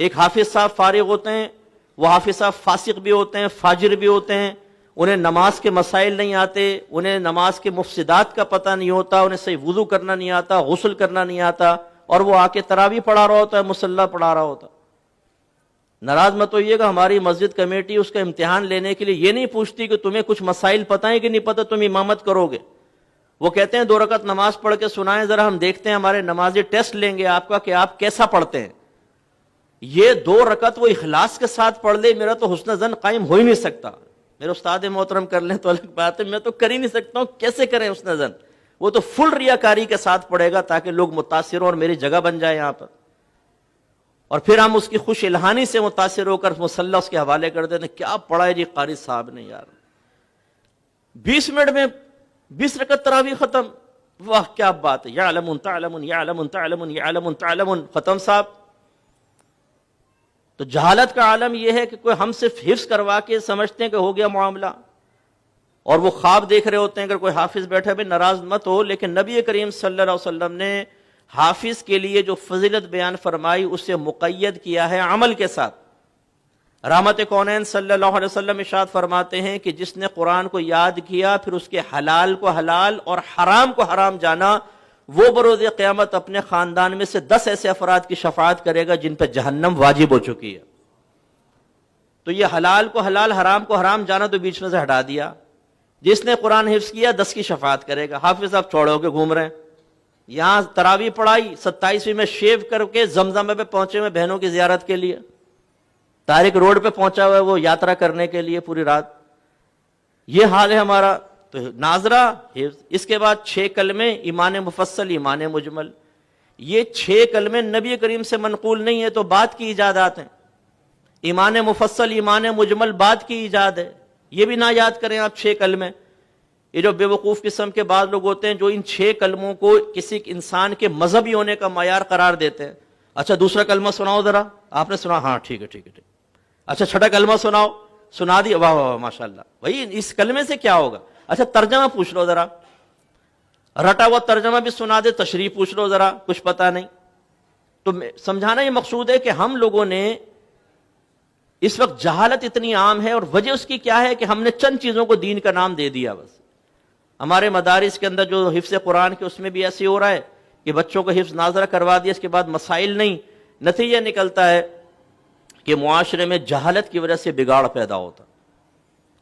ایک حافظ صاحب فارغ ہوتے ہیں، وہ حافظ صاحب فاسق بھی ہوتے ہیں، فاجر بھی ہوتے ہیں، انہیں نماز کے مسائل نہیں آتے، انہیں نماز کے مفسدات کا پتہ نہیں ہوتا، انہیں صحیح وضو کرنا نہیں آتا، غسل کرنا نہیں آتا، اور وہ آ کے تراویح پڑھا رہا ہوتا ہے، مصلی پڑھا رہا ہوتا ہے۔ ناراض مت ہوئیے گا، ہماری مسجد کمیٹی اس کا امتحان لینے کے لیے یہ نہیں پوچھتی کہ تمہیں کچھ مسائل پتہ ہیں کہ نہیں پتہ، تم امامت کرو گے۔ وہ کہتے ہیں 2 رکعت نماز پڑھ کے سنائیں ذرا، ہم دیکھتے ہیں، ہمارے نمازی ٹیسٹ لیں گے آپ کا کہ آپ کیسا پڑھتے ہیں۔ یہ 2 رکعت وہ اخلاص کے ساتھ پڑھ لے، میرا تو حسن ظن قائم ہو ہی نہیں سکتا۔ میرے استاد محترم کر لیں تو الگ بات ہے، میں تو کر ہی نہیں سکتا ہوں، کیسے کریں حسن ظن؟ وہ تو فل ریاکاری کے ساتھ پڑھے گا تاکہ لوگ متاثر ہوں اور میری جگہ بن جائے یہاں پر، اور پھر ہم اس کی خوش الہانی سے متاثر ہو کر مصلی اس کے حوالے کر دیتے ہیں، کیا پڑھا ہے جی قاری صاحب نے یار، 20 منٹ میں 20 رکعت تراویح ختم، واہ کیا بات ہے، یعلم تعلم یعلم تعلم یعلم تعلم، ختم صاحب۔ تو جہالت کا عالم یہ ہے کہ کوئی ہم صرف حفظ کروا کے سمجھتے ہیں کہ ہو گیا معاملہ، اور وہ خواب دیکھ رہے ہوتے ہیں کہ کوئی حافظ بیٹھا بھی، ناراض مت ہو، لیکن نبی کریم صلی اللہ علیہ وسلم نے حافظ کے لیے جو فضیلت بیان فرمائی اسے مقید کیا ہے عمل کے ساتھ۔ رحمت کونین صلی اللہ علیہ وسلم ارشاد فرماتے ہیں کہ جس نے قرآن کو یاد کیا پھر اس کے حلال کو حلال اور حرام کو حرام جانا، وہ بروز قیامت اپنے خاندان میں سے 10 ایسے افراد کی شفاعت کرے گا جن پہ جہنم واجب ہو چکی ہے۔ تو یہ حلال کو حلال، حرام کو حرام جانا تو بیچ میں سے ہٹا دیا۔ جس نے قرآن حفظ کیا 10 کی شفاعت کرے گا۔ حافظ صاحب چھوڑے ہو کے گھوم رہے ہیں، یہاں تراویح پڑھائی، 27ویں میں شیو کر کے زمزم پہ پہنچے ہوئے بہنوں کی زیارت کے لیے، طارق روڈ پہ پہنچا ہوا ہے وہ یاترا کرنے کے لیے پوری رات۔ یہ حال ہے ہمارا۔ تو ناظرہ حفظ، اس کے بعد 6 کلمے، ایمان مفصل، ایمان مجمل۔ یہ 6 کلمے نبی کریم سے منقول نہیں ہے، تو بعد کی ایجادات ہیں۔ ایمان مفصل، ایمان مجمل بعد کی ایجاد ہے، یہ بھی نہ یاد کریں آپ 6 کلمے۔ یہ جو بے وقوف قسم کے بعض لوگ ہوتے ہیں جو ان 6 کلموں کو کسی انسان کے مذہبی ہونے کا معیار قرار دیتے ہیں۔ اچھا دوسرا کلمہ سناؤ ذرا، آپ نے سنا، ہاں ٹھیک ہے ٹھیک ہے ٹھیک۔ اچھا چھٹا کلمہ سناؤ، سنا دیا، واہ واہ ماشاء اللہ، بھائی اس کلمے سے کیا ہوگا؟ اچھا ترجمہ پوچھ لو ذرا، رٹا ہوا ترجمہ بھی سنا دے، تشریح پوچھ لو ذرا، کچھ پتہ نہیں۔ تو سمجھانا یہ مقصود ہے کہ ہم لوگوں نے اس وقت جہالت اتنی عام ہے، اور وجہ اس کی کیا ہے کہ ہم نے چند چیزوں کو دین کا نام دے دیا بس۔ ہمارے مدارس کے اندر جو حفظ قرآن کے اس میں بھی ایسے ہو رہا ہے کہ بچوں کو حفظ ناظرہ کروا دیا، اس کے بعد مسائل نہیں، نتیجہ نکلتا ہے کہ معاشرے میں جہالت کی وجہ سے بگاڑ پیدا ہوتا۔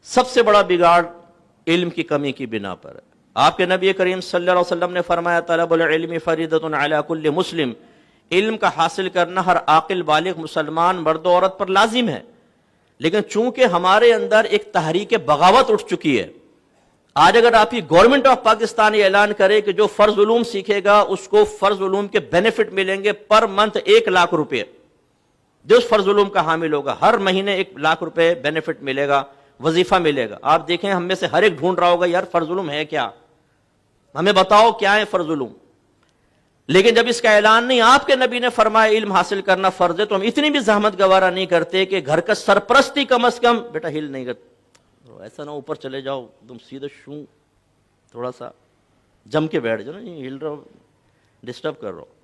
سب سے بڑا بگاڑ علم کی کمی کی بنا پر ہے۔ آپ کے نبی کریم صلی اللہ علیہ وسلم نے فرمایا طلب العلم فریضۃ علی کل مسلم، علم کا حاصل کرنا ہر عاقل بالغ مسلمان مرد و عورت پر لازم ہے، لیکن چونکہ ہمارے اندر ایک تحریک بغاوت اٹھ چکی ہے، آج اگر آپ کی گورنمنٹ آف پاکستان یہ اعلان کرے کہ جو فرض علوم سیکھے گا اس کو فرض علوم کے بینیفٹ ملیں گے پر منتھ 1 لاکھ روپے، جو اس فرض علوم کا حامل ہوگا ہر مہینے 1 لاکھ روپے بینیفٹ ملے گا، وظیفہ ملے گا۔ آپ دیکھیں ہم میں سے ہر ایک ڈھونڈ رہا ہوگا یار فرض علوم ہے کیا، ہمیں بتاؤ کیا ہے فرض علوم۔ لیکن جب اس کا اعلان نہیں، آپ کے نبی نے فرمایا علم حاصل کرنا فرض ہے، تو ہم اتنی بھی زحمت گوارا نہیں کرتے کہ گھر کا سرپرستی کم از کم، بیٹا ہل نہیں کرتا، ایسا نہ اوپر چلے جاؤ تم سیدھے شوں، تھوڑا سا جم کے بیٹھ جاؤ نا، ہل رہا ہو ڈسٹرب کر رہا ہو۔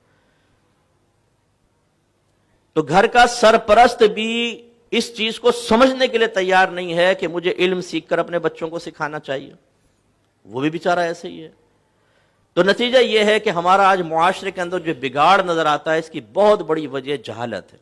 تو گھر کا سرپرست بھی اس چیز کو سمجھنے کے لیے تیار نہیں ہے کہ مجھے علم سیکھ کر اپنے بچوں کو سکھانا چاہیے، وہ بھی بیچارہ ایسے ہی ہے۔ تو نتیجہ یہ ہے کہ ہمارا آج معاشرے کے اندر جو بگاڑ نظر آتا ہے اس کی بہت بڑی وجہ جہالت ہے۔